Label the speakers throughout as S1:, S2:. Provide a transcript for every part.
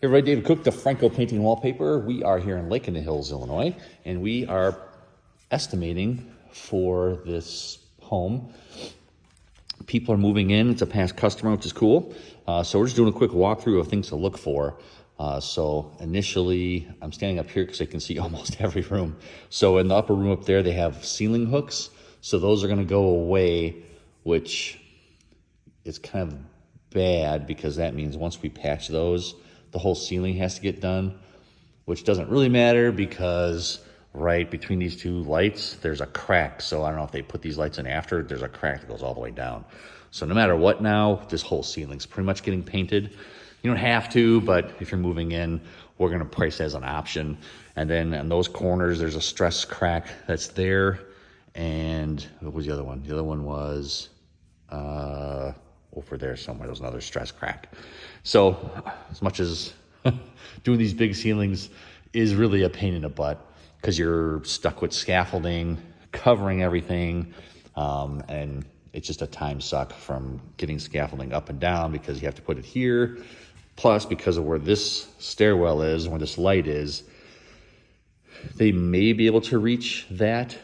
S1: Hey everybody, David Cook, D'Franco Painting Wallpaper. We are here in Lake in the Hills, Illinois, and we are estimating for this home. People are moving in. It's a past customer, which is cool. So we're just doing a quick walkthrough of things to look for. So initially, I'm standing up here because I can see almost every room. So in the upper room up there, they have ceiling hooks. So those are going to go away, which is kind of bad because that means once we patch those, the whole ceiling has to get done, which doesn't really matter because right between these two lights, there's a crack. So I don't know if they put these lights in after, there's a crack that goes all the way down. So no matter what now, this whole ceiling's pretty much getting painted. You don't have to, but if you're moving in, we're gonna price as an option. And then on those corners, there's a stress crack that's there. And what was the other one? The other one was over there somewhere. There's another stress crack. So as much as doing these big ceilings is really a pain in the butt because you're stuck with scaffolding, covering everything, and it's just a time suck from getting scaffolding up and down because you have to put it here. Plus, because of where this stairwell is, where this light is, they may be able to reach that,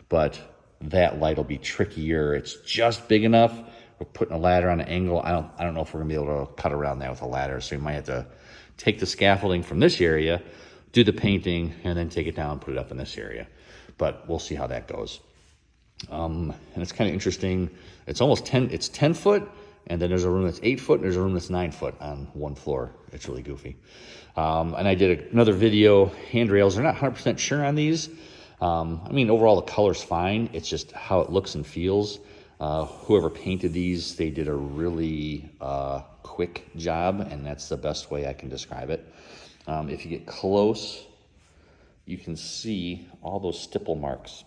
S1: but that light will be trickier. It's just big enough. We're putting a ladder on an angle. I don't know if we're gonna be able to cut around that with a ladder. So you might have to take the scaffolding from this area, do the painting, and then take it down and put it up in this area. But we'll see how that goes. And it's kind of interesting. It's almost 10 foot, and then there's a room that's 8 foot, and there's a room that's 9 foot on one floor. It's really goofy. And I did another video, handrails. They're not 100% sure on these. I mean, overall the color's fine. It's just how it looks and feels. Whoever painted these, they did a really quick job, and that's the best way I can describe it. If you get close, you can see all those stipple marks.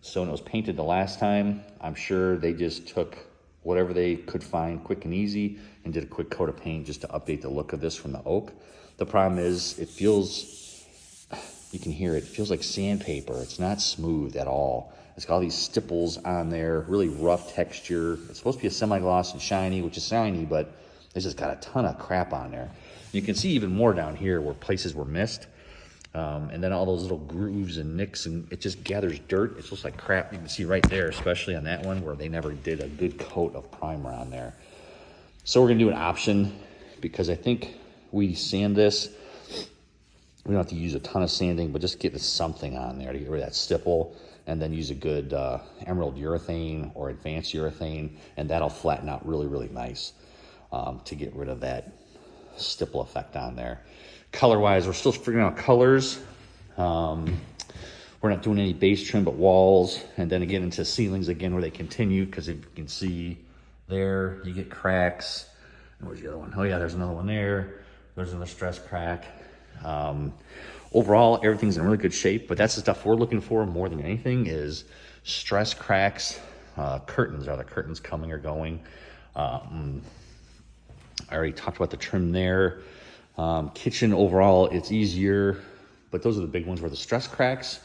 S1: So when it was painted the last time, I'm sure they just took whatever they could find quick and easy and did a quick coat of paint just to update the look of this from the oak. The problem is it feels, you can hear it feels like sandpaper. It's not smooth at all. It's got all these stipples on there, really rough texture. It's supposed to be a semi-gloss and shiny, which is shiny, but it's just got a ton of crap on there. You can see even more down here where places were missed. And then all those little grooves and nicks, and it just gathers dirt. It looks like crap. You can see right there, especially on that one where they never did a good coat of primer on there. So we're gonna do an option because I think we sand this. We don't have to use a ton of sanding, but just get something on there to get rid of that stipple, and then use a good emerald urethane or advanced urethane, and that'll flatten out really, really nice to get rid of that stipple effect on there. Color-wise, we're still figuring out colors. We're not doing any base trim but walls, and then again into ceilings again where they continue, because if you can see there, you get cracks. And where's the other one? Oh yeah, there's another one there. There's another stress crack. Overall, everything's in really good shape, but that's the stuff we're looking for more than anything is stress cracks. Curtains, are the curtains coming or going? I already talked about the trim there. Kitchen overall, it's easier, but those are the big ones where the stress cracks.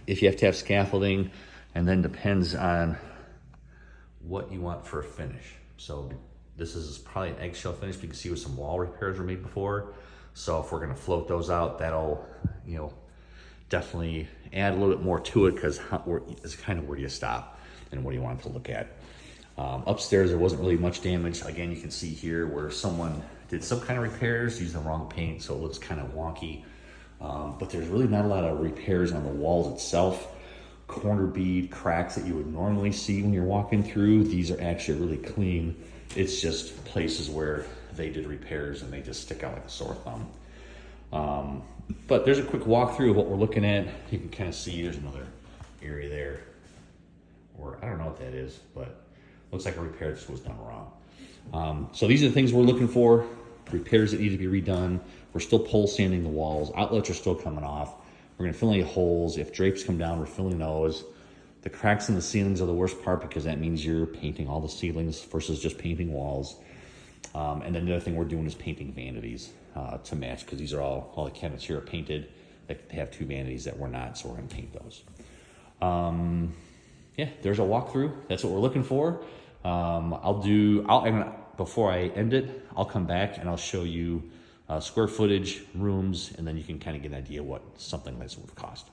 S1: If you have to have scaffolding, and then depends on what you want for a finish. So this is probably an eggshell finish. You can see where some wall repairs were made before. So if we're gonna float those out, that'll, definitely add a little bit more to it because it's kind of where do you stop and what do you want to look at. Upstairs, there wasn't really much damage. Again, you can see here where someone did some kind of repairs, used the wrong paint, so it looks kind of wonky. But there's really not a lot of repairs on the walls itself. Corner bead cracks that you would normally see when you're walking through, these are actually really clean. It's just places where they did repairs and they just stick out like a sore thumb. But there's a quick walkthrough of what we're looking at. You can kind of see there's another area there, or I don't know what that is, but looks like a repair just was done wrong. So these are the things we're looking for, repairs that need to be redone. We're still pole sanding the walls. Outlets are still coming off. We're gonna fill any holes. If drapes come down, we're filling those. The cracks in the ceilings are the worst part because that means you're painting all the ceilings versus just painting walls. And then the other thing we're doing is painting vanities to match, because these are all the cabinets here are painted. They have two vanities that we're not, so we're gonna paint those. Yeah, there's a walkthrough. That's what we're looking for. Before I end it, I'll come back and I'll show you square footage, rooms, and then you can kind of get an idea what something like this would cost.